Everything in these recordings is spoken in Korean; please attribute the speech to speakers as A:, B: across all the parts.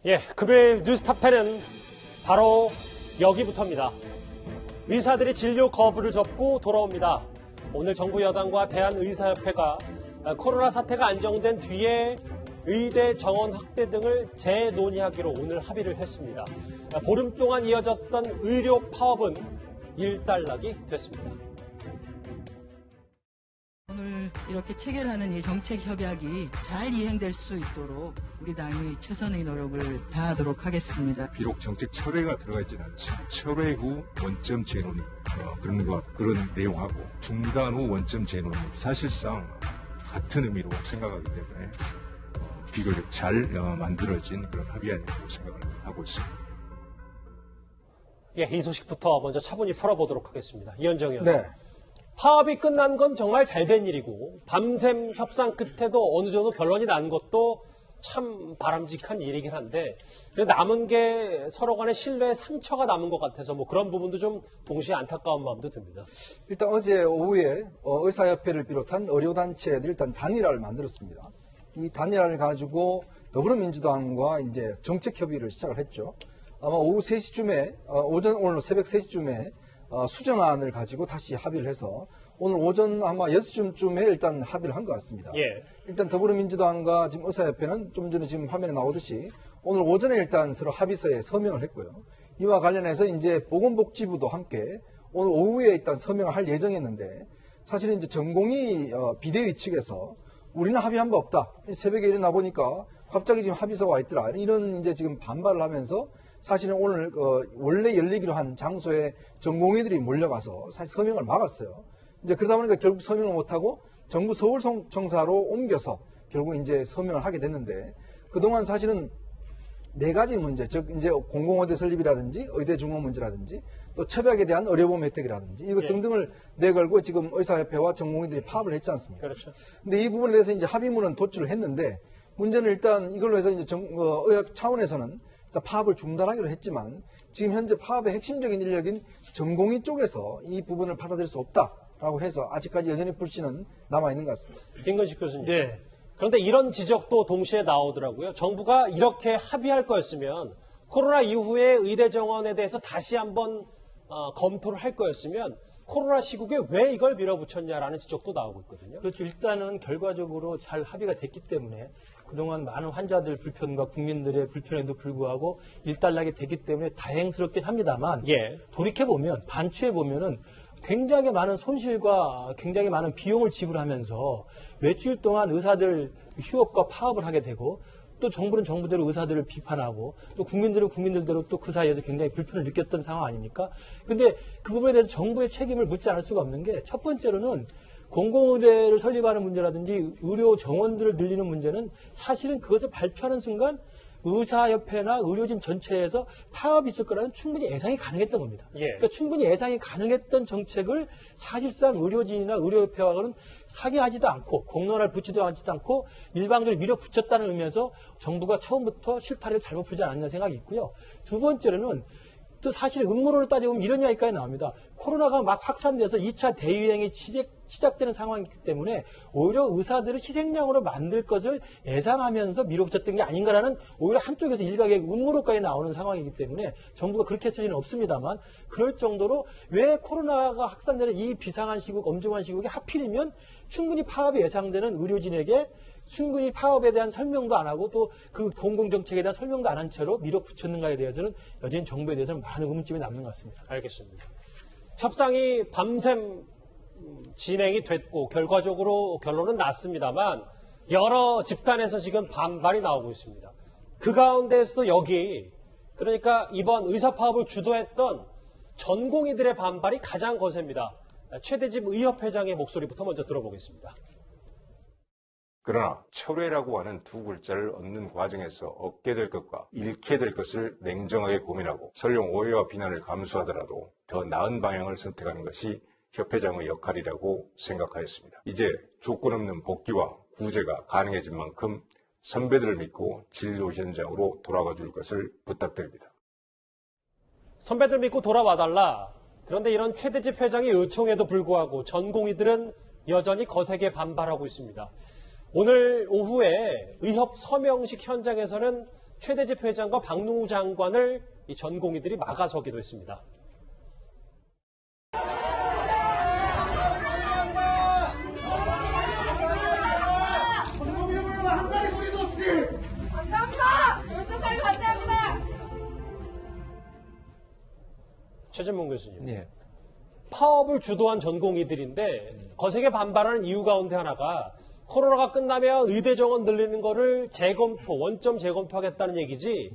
A: 예, 금요일 뉴스탑10은 바로 여기부터입니다. 의사들이 진료 거부를 접고 돌아옵니다. 오늘 정부 여당과 대한의사협회가 코로나 사태가 안정된 뒤에 의대 정원 확대 등을 재논의하기로 오늘 합의를 했습니다. 보름 동안 이어졌던 의료 파업은 일단락이 됐습니다.
B: 오늘 이렇게 체결하는 이 정책 협약이 잘 이행될 수 있도록 우리 당이 최선의 노력을 다하도록 하겠습니다.
C: 비록 정책 철회가 들어가 있지는 않지만 철회 후 원점 재논의 그런 내용하고 중단 후 원점 재논의 사실상 같은 의미로 생각하기 때문에 비교적 잘 만들어진 그런 합의 아니라고 생각을 하고 있습니다.
A: 예, 이 소식부터 먼저 차분히 풀어보도록 하겠습니다. 이현정 의원. 네. 파업이 끝난 건 정말 잘된 일이고 밤샘 협상 끝에도 어느 정도 결론이 난 것도 참 바람직한 일이긴 한데 남은 게 서로 간의 신뢰에 상처가 남은 것 같아서 뭐 그런 부분도 좀 동시에 안타까운 마음도 듭니다.
D: 일단 어제 오후에 의사협회를 비롯한 의료단체들이 일단 단일화를 만들었습니다. 이 단일화를 가지고 더불어민주당과 이제 정책 협의를 시작을 했죠. 아마 오후 3시쯤에 오늘 새벽 3시쯤에 수정안을 가지고 다시 합의를 해서 오늘 오전 아마 6시쯤에 일단 합의를 한 것 같습니다.
A: 예.
D: 일단 더불어민주당과 지금 의사협회는 좀 전에 지금 화면에 나오듯이 오늘 오전에 일단 서로 합의서에 서명을 했고요. 이와 관련해서 이제 보건복지부도 함께 오늘 오후에 일단 서명을 할 예정이었는데 사실은 이제 전공의 비대위 측에서 우리는 합의한 바 없다. 새벽에 일어나 보니까 갑자기 지금 합의서가 와 있더라. 이런 이제 지금 반발을 하면서 사실은 오늘 원래 열리기로 한 장소에 전공의들이 몰려가서 사실 서명을 막았어요. 이제 그러다 보니까 결국 서명을 못하고 정부 서울청사로 옮겨서 결국 이제 서명을 하게 됐는데 그동안 사실은 4가지 문제, 즉 이제 공공의대 설립이라든지 의대 중원 문제라든지 또 처박에 대한 의료보험 혜택이라든지 이거 등등을 내걸고 지금 의사협회와 전공의들이 파업을 했지 않습니까?
A: 그렇죠.
D: 근데 이 부분에 대해서 이제 합의문은 도출을 했는데 문제는 일단 이걸로 해서 이제 의학 차원에서는 일단 파업을 중단하기로 했지만 지금 현재 파업의 핵심적인 인력인 전공의 쪽에서 이 부분을 받아들일 수 없다라고 해서 아직까지 여전히 불씨는 남아있는 것 같습니다.
A: 김건식 교수님. 네. 그런데 이런 지적도 동시에 나오더라고요. 정부가 이렇게 합의할 거였으면 코로나 이후에 의대 정원에 대해서 다시 한번 검토를 할 거였으면 코로나 시국에 왜 이걸 밀어붙였냐라는 지적도 나오고 있거든요.
E: 그렇죠. 일단은 결과적으로 잘 합의가 됐기 때문에 그동안 많은 환자들 불편과 국민들의 불편에도 불구하고 일단락이 됐기 때문에 다행스럽긴 합니다만 돌이켜보면 반추해보면은 굉장히 많은 손실과 굉장히 많은 비용을 지불하면서 며칠 동안 의사들 휴업과 파업을 하게 되고 또 정부는 정부대로 의사들을 비판하고 또 국민들은 국민들대로 또 그 사이에서 굉장히 불편을 느꼈던 상황 아닙니까? 근데 그 부분에 대해서 정부의 책임을 묻지 않을 수가 없는 게 첫 번째로는 공공의대를 설립하는 문제라든지 의료 정원들을 늘리는 문제는 사실은 그것을 발표하는 순간 의사협회나 의료진 전체에서 파업이 있을 거라는 충분히 예상이 가능했던 겁니다. 그러니까 충분히 예상이 가능했던 정책을 사실상 의료진이나 의료협회와는 상의하지도 않고 공론화를 붙이지도 않고 일방적으로 밀어붙였다는 의미에서 정부가 처음부터 실타래를 잘못 풀지 않았냐는 생각이 있고요. 두 번째로는 또 사실 음모론을 따져보면 이런 이야기까지 나옵니다. 코로나가 막 확산돼서 2차 대유행이 시작되는 상황이기 때문에 오히려 의사들을 희생양으로 만들 것을 예상하면서 밀어붙였던 게 아닌가라는 오히려 한쪽에서 일각의 음모론까지 나오는 상황이기 때문에 정부가 그렇게 했을 리는 없습니다만 그럴 정도로 왜 코로나가 확산되는 이 비상한 시국, 엄중한 시국에 하필이면 충분히 파업이 예상되는 의료진에게 충분히 파업에 대한 설명도 안 하고 또 그 공공정책에 대한 설명도 안 한 채로 밀어붙였는가에 대해서는 여전히 정부에 대해서는 많은 의문점이 남는 것 같습니다.
A: 알겠습니다. 협상이 밤샘 진행이 됐고 결과적으로 결론은 났습니다만 여러 집단에서 지금 반발이 나오고 있습니다. 그 가운데에서도 여기 그러니까 이번 의사파업을 주도했던 전공의들의 반발이 가장 거셉니다. 최대집 의협회장의 목소리부터 먼저 들어보겠습니다.
C: 그러나 철회라고 하는 두 글자를 얻는 과정에서 얻게 될 것과 잃게 될 것을 냉정하게 고민하고 설령 오해와 비난을 감수하더라도 더 나은 방향을 선택하는 것이 협회장의 역할이라고 생각하였습니다. 이제 조건 없는 복귀와 구제가 가능해진 만큼 선배들을 믿고 진료 현장으로 돌아가 줄 것을 부탁드립니다.
A: 선배들 믿고 돌아와달라. 그런데 이런 최대집 회장의 요청에도 불구하고 전공의들은 여전히 거세게 반발하고 있습니다. 오늘 오후에 의협 서명식 현장에서는 최대집 회장과 박능우 장관을 이 전공의들이 막아서기도 했습니다.
F: 감사합니다. 결승까지 감사합니다.
A: 최진봉 교수님.
G: 예.
A: 파업을 주도한 전공의들인데 거세게 반발하는 이유 가운데 하나가 코로나가 끝나면 의대 정원 늘리는 거를 원점 재검토하겠다는 얘기지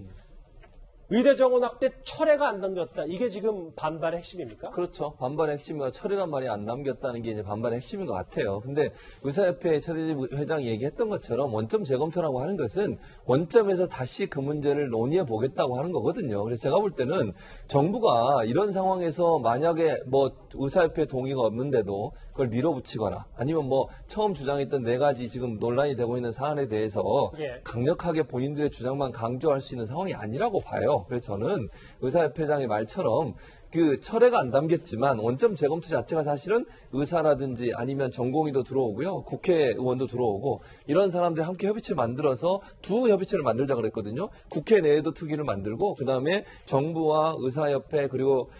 A: 의대 정원 확대 철회가 안 남겼다. 이게 지금 반발의 핵심입니까?
G: 그렇죠. 반발의 핵심이가 철이란 말이 안 남겼다는 게 이제 반발의 핵심인 것 같아요. 근데 의사협회 최대집 회장이 얘기했던 것처럼 원점 재검토라고 하는 것은 원점에서 다시 그 문제를 논의해 보겠다고 하는 거거든요. 그래서 제가 볼 때는 정부가 이런 상황에서 만약에 뭐 의사협회 동의가 없는데도 그걸 밀어붙이거나 아니면 뭐 처음 주장했던 4가지 지금 논란이 되고 있는 사안에 대해서
A: 예.
G: 강력하게 본인들의 주장만 강조할 수 있는 상황이 아니라고 봐요. 그래서 저는 의사협회장의 말처럼 그 철회가 안 담겼지만 원점 재검토 자체가 사실은 의사라든지 아니면 전공의도 들어오고요. 국회의원도 들어오고 이런 사람들이 함께 협의체 만들어서 두 협의체를 만들자 그랬거든요. 국회 내에도 특위를 만들고 그다음에 정부와 의사협회 그리고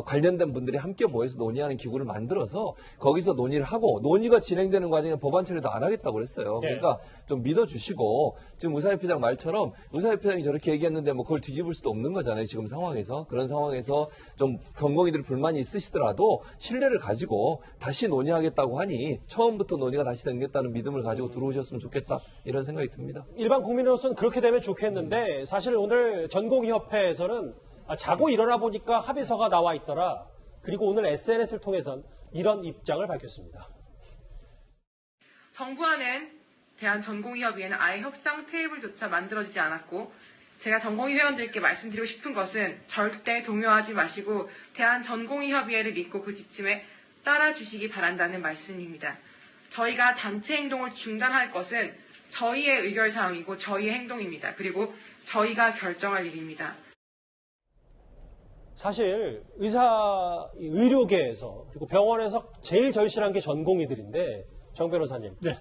G: 관련된 분들이 함께 모여서 논의하는 기구를 만들어서 거기서 논의를 하고 논의가 진행되는 과정에 법안 처리도 안 하겠다고 그랬어요. 그러니까 좀 믿어주시고 지금 의사협회장 말처럼 의사협회장이 저렇게 얘기했는데 뭐 그걸 뒤집을 수도 없는 거잖아요. 지금 상황에서. 그런 상황에서 좀 전공의들 불만이 있으시더라도 신뢰를 가지고 다시 논의하겠다고 하니 처음부터 논의가 다시 되겠다는 믿음을 가지고 들어오셨으면 좋겠다 이런 생각이 듭니다.
A: 일반 국민으로서는 그렇게 되면 좋겠는데 사실 오늘 전공의협회에서는 자고 일어나 보니까 합의서가 나와 있더라. 그리고 오늘 SNS를 통해선 이런 입장을 밝혔습니다.
H: 정부와는 대한전공의협의회는 아예 협상 테이블조차 만들어지지 않았고 제가 전공의 회원들께 말씀드리고 싶은 것은 절대 동요하지 마시고 대한전공의협의회를 믿고 그 지침에 따라주시기 바란다는 말씀입니다. 저희가 단체 행동을 중단할 것은 저희의 의결사항이고 저희의 행동입니다. 그리고 저희가 결정할 일입니다.
A: 사실 의료계에서 그리고 병원에서 제일 절실한 게 전공의들인데 정 변호사님.
E: 네.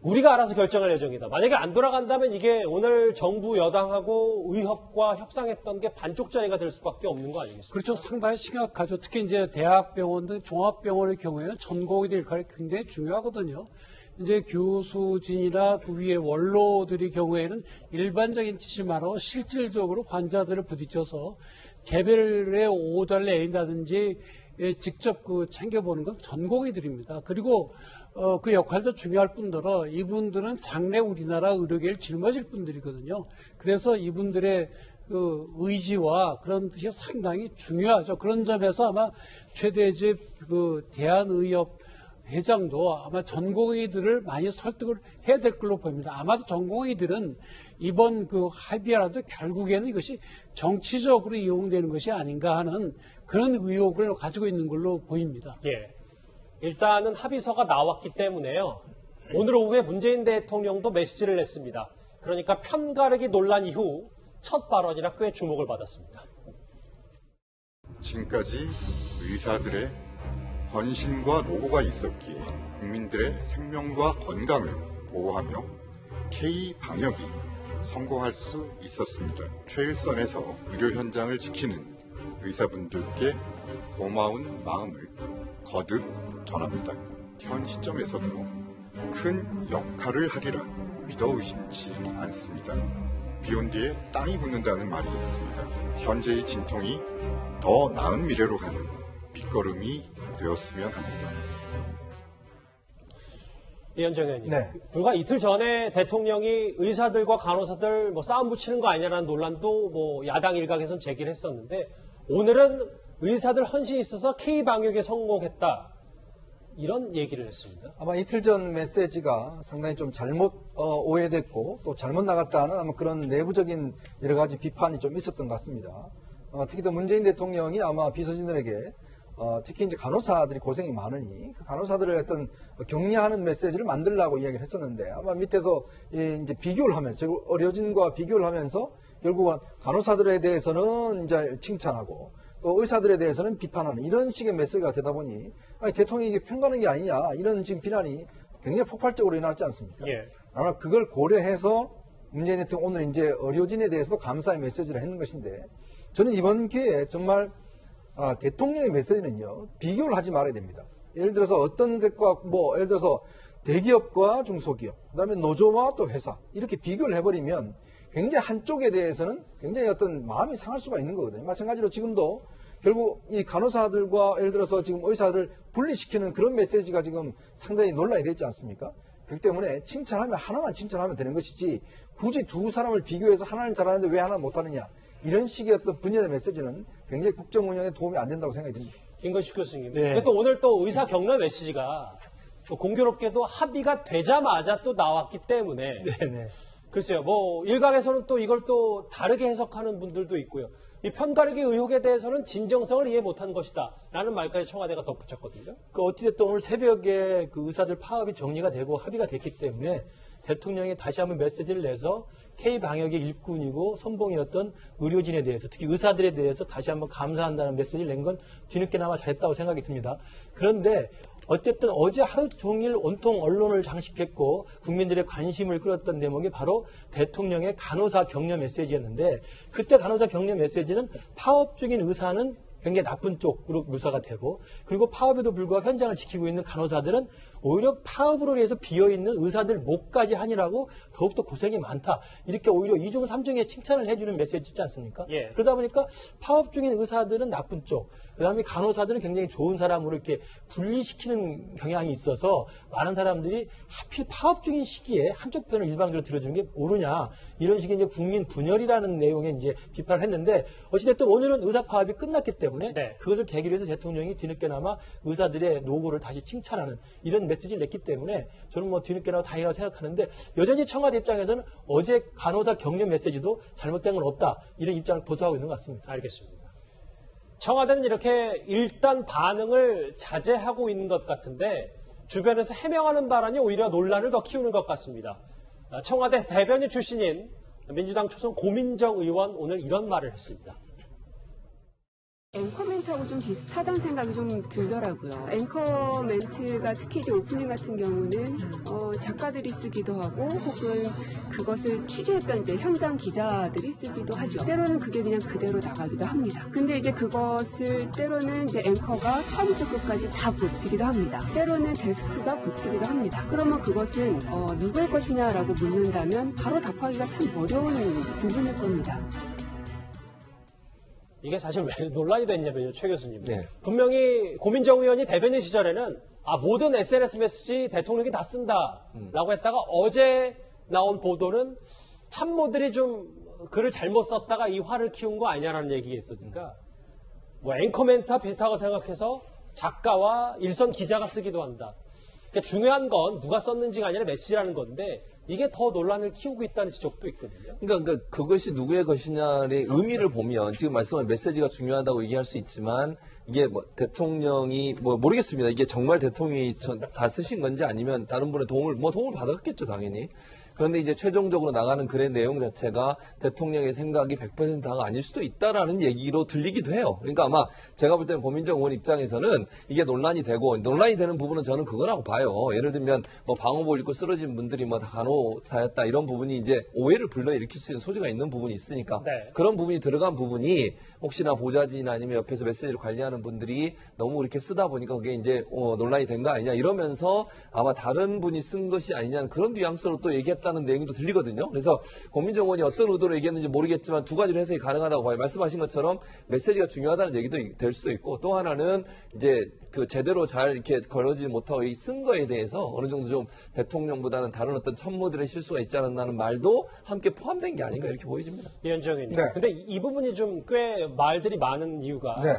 A: 우리가 알아서 결정할 예정이다. 만약에 안 돌아간다면 이게 오늘 정부 여당하고 의협과 협상했던 게 반쪽짜리가 될 수밖에 없는 거 아니겠습니까?
I: 그렇죠. 상당히 심각하죠. 특히 이제 대학병원 등 종합병원의 경우에는 전공의들 역할이 굉장히 중요하거든요. 이제 교수진이나 그 위에 원로들의 경우에는 일반적인 지시만으로 실질적으로 환자들을 부딪혀서 개별의 오달을 내린다든지 직접 챙겨보는 건 전공의들입니다. 그리고 그 역할도 중요할 뿐더러 이분들은 장래 우리나라 의료계를 짊어질 분들이거든요. 그래서 이분들의 그 의지와 그런 뜻이 상당히 중요하죠. 그런 점에서 아마 최대집 대한의협 회장도 아마 전공의들을 많이 설득을 해야 될 걸로 보입니다. 아마도 전공의들은 이번 합의라도 결국에는 이것이 정치적으로 이용되는 것이 아닌가 하는 그런 의혹을 가지고 있는 걸로 보입니다.
A: 예. 일단은 합의서가 나왔기 때문에요. 오늘 오후에 문재인 대통령도 메시지를 냈습니다. 그러니까 편가르기 논란 이후 첫 발언이라 꽤 주목을 받았습니다.
J: 지금까지 의사들의 헌신과 노고가 있었기에 국민들의 생명과 건강을 보호하며 K-방역이 성공할 수 있었습니다. 최일선에서 의료 현장을 지키는 의사분들께 고마운 마음을 거듭 전합니다. 현 시점에서도 큰 역할을 하리라 믿어 의심치 않습니다. 비온 뒤에 땅이 굳는다는 말이 있습니다. 현재의 진통이 더 나은 미래로 가는 밑거름이 되었으면 합니다.
A: 이현정 의원님.
D: 네.
A: 불과 이틀 전에 대통령이 의사들과 간호사들 싸움 붙이는 거 아니냐라는 논란도 야당 일각에선 제기를 했었는데 오늘은 의사들 헌신이 있어서 K-방역에 성공했다. 이런 얘기를 했습니다.
D: 아마 이틀 전 메시지가 상당히 좀 잘못 오해됐고 또 잘못 나갔다는 아마 그런 내부적인 여러 가지 비판이 좀 있었던 것 같습니다. 특히 또 문재인 대통령이 아마 비서진들에게 특히 이제 간호사들이 고생이 많으니 그 간호사들을 어떤 격려하는 메시지를 만들려고 이야기를 했었는데 아마 밑에서 이제 비교를 하면서 의료진과 비교를 하면서 결국은 간호사들에 대해서는 이제 칭찬하고 또 의사들에 대해서는 비판하는 이런 식의 메시지가 되다 보니 대통령이 이게 편가는 게 아니냐 이런 지금 비난이 굉장히 폭발적으로 일어났지 않습니까?
A: 예.
D: 아마 그걸 고려해서 문재인 대통령 오늘 이제 의료진에 대해서도 감사의 메시지를 했는 것인데 저는 이번 기회에 정말 대통령의 메시지는요 비교를 하지 말아야 됩니다. 예를 들어서 어떤 것과 뭐 예를 들어서 대기업과 중소기업, 그다음에 노조와 또 회사 이렇게 비교를 해버리면 굉장히 한쪽에 대해서는 굉장히 어떤 마음이 상할 수가 있는 거거든요. 마찬가지로 지금도 결국 이 간호사들과 예를 들어서 지금 의사들 분리시키는 그런 메시지가 지금 상당히 논란이 되지 않습니까? 그렇기 때문에 칭찬하면 하나만 칭찬하면 되는 것이지 굳이 두 사람을 비교해서 하나는 잘하는데 왜 하나는 못하느냐 이런 식의 어떤 분열의 메시지는 굉장히 국정 운영에 도움이 안 된다고 생각이 듭니다.
A: 김건식 교수님.
E: 네.
A: 또 오늘 또 의사 격려 메시지가 또 공교롭게도 합의가 되자마자 또 나왔기 때문에
E: 네네.
A: 글쎄요, 뭐 일각에서는 또 이걸 또 다르게 해석하는 분들도 있고요. 이 편가르기 의혹에 대해서는 진정성을 이해 못한 것이다 라는 말까지 청와대가 덧붙였거든요.
E: 어찌됐든 오늘 새벽에 그 의사들 파업이 정리가 되고 합의가 됐기 때문에 대통령이 다시 한번 메시지를 내서 K방역의 일꾼이고 선봉이었던 의료진에 대해서 특히 의사들에 대해서 다시 한번 감사한다는 메시지를 낸 건 뒤늦게나마 잘했다고 생각이 듭니다. 그런데 어쨌든 어제 하루 종일 온통 언론을 장식했고 국민들의 관심을 끌었던 대목이 바로 대통령의 간호사 격려 메시지였는데 그때 간호사 격려 메시지는 파업 중인 의사는 굉장히 나쁜 쪽으로 묘사가 되고 그리고 파업에도 불구하고 현장을 지키고 있는 간호사들은 오히려 파업으로 인해서 비어있는 의사들 목까지 하느라고 더욱더 고생이 많다. 이렇게 오히려 2중 3중에 칭찬을 해주는 메시지지 않습니까?
A: 예.
E: 그러다 보니까 파업 중인 의사들은 나쁜 쪽, 그 다음에 간호사들은 굉장히 좋은 사람으로 이렇게 분리시키는 경향이 있어서 많은 사람들이 하필 파업 중인 시기에 한쪽 편을 일방적으로 들어주는 게 옳으냐. 이런 식의 이제 국민 분열이라는 내용의 이제 비판을 했는데 어찌됐든 오늘은 의사 파업이 끝났기 때문에
A: 네.
E: 그것을 계기로 해서 대통령이 뒤늦게나마 의사들의 노고를 다시 칭찬하는 이런 메시지를 냈기 때문에 저는 뭐 뒤늦게나마 다행이라고 생각하는데 여전히 청와대 입장에서는 어제 간호사 격려 메시지도 잘못된 건 없다. 이런 입장을 고수하고 있는 것 같습니다.
A: 알겠습니다. 청와대는 이렇게 일단 반응을 자제하고 있는 것 같은데 주변에서 해명하는 바람이 오히려 논란을 더 키우는 것 같습니다. 청와대 대변인 출신인 민주당 초선 고민정 의원 오늘 이런 말을 했습니다.
K: 앵커 멘트하고 좀 비슷하다는 생각이 좀 들더라고요. 앵커 멘트가 특히 이제 오프닝 같은 경우는 작가들이 쓰기도 하고 혹은 그것을 취재했던 이제 현장 기자들이 쓰기도 하죠. 때로는 그게 그냥 그대로 나가기도 합니다. 근데 이제 그것을 때로는 이제 앵커가 처음부터 끝까지 다 고치기도 합니다. 때로는 데스크가 고치기도 합니다. 그러면 그것은 누구의 것이냐라고 묻는다면 바로 답하기가 참 어려운 부분일 겁니다.
A: 이게 사실 왜 논란이 됐냐면요, 최 교수님.
G: 네.
A: 분명히 고민정 의원이 대변인 시절에는 모든 SNS 메시지 대통령이 다 쓴다라고 했다가 어제 나온 보도는 참모들이 좀 글을 잘못 썼다가 이 화를 키운 거 아니냐라는 얘기가 있으니까 뭐 앵커 멘트와 비슷하고 생각해서 작가와 일선 기자가 쓰기도 한다. 그러니까 중요한 건 누가 썼는지가 아니라 메시지라는 건데 이게 더 논란을 키우고 있다는 지적도 있거든요.
G: 그러니까 그것이 누구의 것이냐의 의미를 보면 지금 말씀한 메시지가 중요하다고 얘기할 수 있지만 이게 뭐 대통령이 뭐 모르겠습니다. 이게 정말 대통령이 다 쓰신 건지 아니면 다른 분의 도움을 받았겠죠, 당연히. 그런데 이제 최종적으로 나가는 글의 내용 자체가 대통령의 생각이 100% 다가 아닐 수도 있다라는 얘기로 들리기도 해요. 그러니까 아마 제가 볼 때는 고민정 의원 입장에서는 이게 논란이 되는 부분은 저는 그거라고 봐요. 예를 들면 뭐 방호복 입고 쓰러진 분들이 뭐 다 간호사였다 이런 부분이 이제 오해를 불러일으킬 수 있는 소지가 있는 부분이 있으니까
A: 네.
G: 그런 부분이 들어간 부분이 혹시나 보좌진이나 아니면 옆에서 메시지를 관리하는 분들이 너무 이렇게 쓰다 보니까 그게 이제 논란이 된 거 아니냐 이러면서 아마 다른 분이 쓴 것이 아니냐는 그런 뉘앙스로 또 얘기했다는 내용도 들리거든요. 그래서 고민정 의원이 어떤 의도로 얘기했는지 모르겠지만 두 가지로 해석이 가능하다고 봐요. 말씀하신 것처럼 메시지가 중요하다는 얘기도 될 수도 있고 또 하나는 이제 그 제대로 잘 이렇게 걸어지지 못하고 쓴 거에 대해서 어느 정도 좀 대통령보다는 다른 어떤 참모들의 실수가 있지 않았나는 말도 함께 포함된 게 아닌가 이렇게 보여집니다.
A: 이현정 의원님.
D: 네.
A: 근데 이 부분이 좀 꽤 말들이 많은 이유가
D: 네.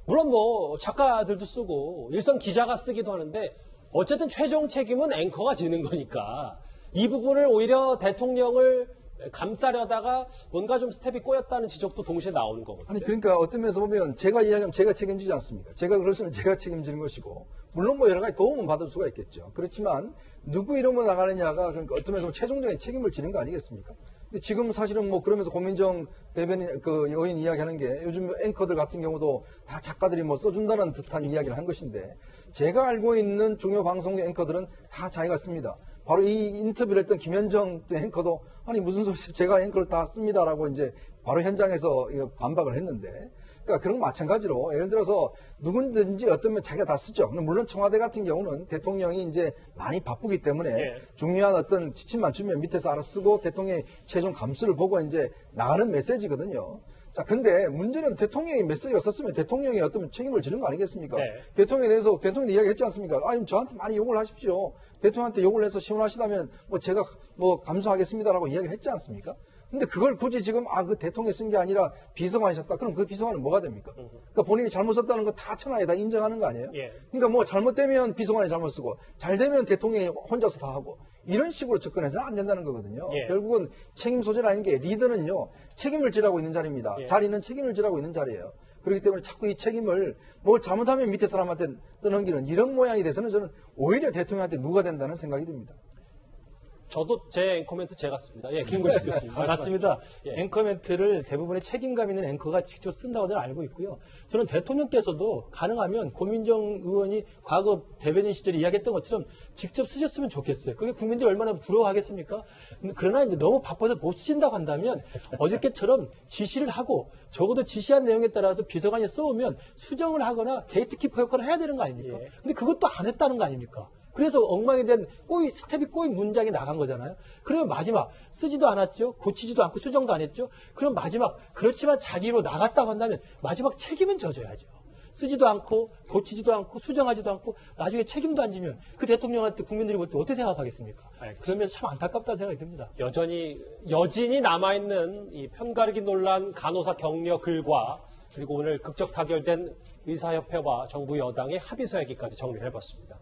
A: 물론 뭐 작가들도 쓰고 일선 기자가 쓰기도 하는데 어쨌든 최종 책임은 앵커가 지는 거니까 이 부분을 오히려 대통령을 감싸려다가 뭔가 좀 스텝이 꼬였다는 지적도 동시에 나오는 거거든요.
D: 아니 그러니까 어떤 면에서 보면 제가 이야기하면 제가 책임지지 않습니까? 제가 그랬으면 제가 책임지는 것이고 물론 뭐 여러 가지 도움은 받을 수가 있겠죠. 그렇지만 누구 이름으로 나가느냐가 그러니까 어떤 면에서 최종적인 책임을 지는 거 아니겠습니까? 근데 지금 사실은 뭐 그러면서 고민정 대변인 그 여인 이야기하는 게 요즘 앵커들 같은 경우도 다 작가들이 뭐 써준다는 듯한 이야기를 한 것인데 제가 알고 있는 중요 방송의 앵커들은 다 자기가 씁니다. 바로 이 인터뷰를 했던 김현정 앵커도 아니 무슨 소리세요? 제가 앵커를 다 씁니다라고 이제 바로 현장에서 반박을 했는데 그러니까 그런 거 마찬가지로 예를 들어서 누군지 어떤 면 자기가 다 쓰죠. 물론 청와대 같은 경우는 대통령이 이제 많이 바쁘기 때문에 중요한 어떤 지침만 주면 밑에서 알아서 쓰고 대통령의 최종 감수를 보고 이제 나가는 메시지거든요. 자, 근데 문제는 대통령이 메시지가 썼으면 대통령이 어떤 책임을 지는 거 아니겠습니까? 대통령에 대해서 대통령이 이야기했지 않습니까? 아니, 저한테 많이 욕을 하십시오. 대통령한테 욕을 해서 시원하시다면 뭐 제가 뭐 감수하겠습니다라고 이야기를 했지 않습니까? 근데 그걸 굳이 지금 그 대통령이 쓴 게 아니라 비서관이 썼다. 그럼 그 비서관은 뭐가 됩니까? 그러니까 본인이 잘못 썼다는 거 다 천하에 다 인정하는 거 아니에요? 그러니까 뭐 잘못되면 비서관이 잘못 쓰고 잘 되면 대통령이 혼자서 다 하고 이런 식으로 접근해서는 안 된다는 거거든요. 결국은 책임 소재라는 게 리더는요. 책임을 지라고 있는 자리입니다. 자리는 책임을 지라고 있는 자리예요. 그렇기 때문에 자꾸 이 책임을 뭘 잘못하면 밑에 사람한테 떠넘기는 이런 모양이 돼서는 저는 오히려 대통령한테 누가 된다는 생각이 듭니다.
A: 저도 제 앵커멘트 제가 씁니다. 김구식 교수님.
E: 맞습니다. 앵커 멘트를 대부분의 책임감 있는 앵커가 직접 쓴다고 저는 알고 있고요. 저는 대통령께서도 가능하면 고민정 의원이 과거 대변인 시절에 이야기했던 것처럼 직접 쓰셨으면 좋겠어요. 그게 국민들이 얼마나 부러워하겠습니까? 그러나 이제 너무 바빠서 못 쓰신다고 한다면 어저께처럼 지시를 하고 적어도 지시한 내용에 따라서 비서관이 써오면 수정을 하거나 게이트키퍼 역할을 해야 되는 거 아닙니까? 근데 그것도 안 했다는 거 아닙니까? 그래서 엉망에 대한 스텝이 꼬인 문장이 나간 거잖아요. 그러면 마지막 쓰지도 않았죠. 고치지도 않고 수정도 안 했죠. 그럼 마지막 그렇지만 자기로 나갔다고 한다면 마지막 책임은 져줘야죠. 쓰지도 않고 고치지도 않고 수정하지도 않고 나중에 책임도 안 지면 그 대통령한테 국민들이 볼 때 어떻게 생각하겠습니까? 그러면서 참 안타깝다는 생각이 듭니다.
A: 여진이 남아있는 이 편가르기 논란 간호사 격려 글과 그리고 오늘 극적 타결된 의사협회와 정부 여당의 합의서 얘기까지 정리를 해봤습니다.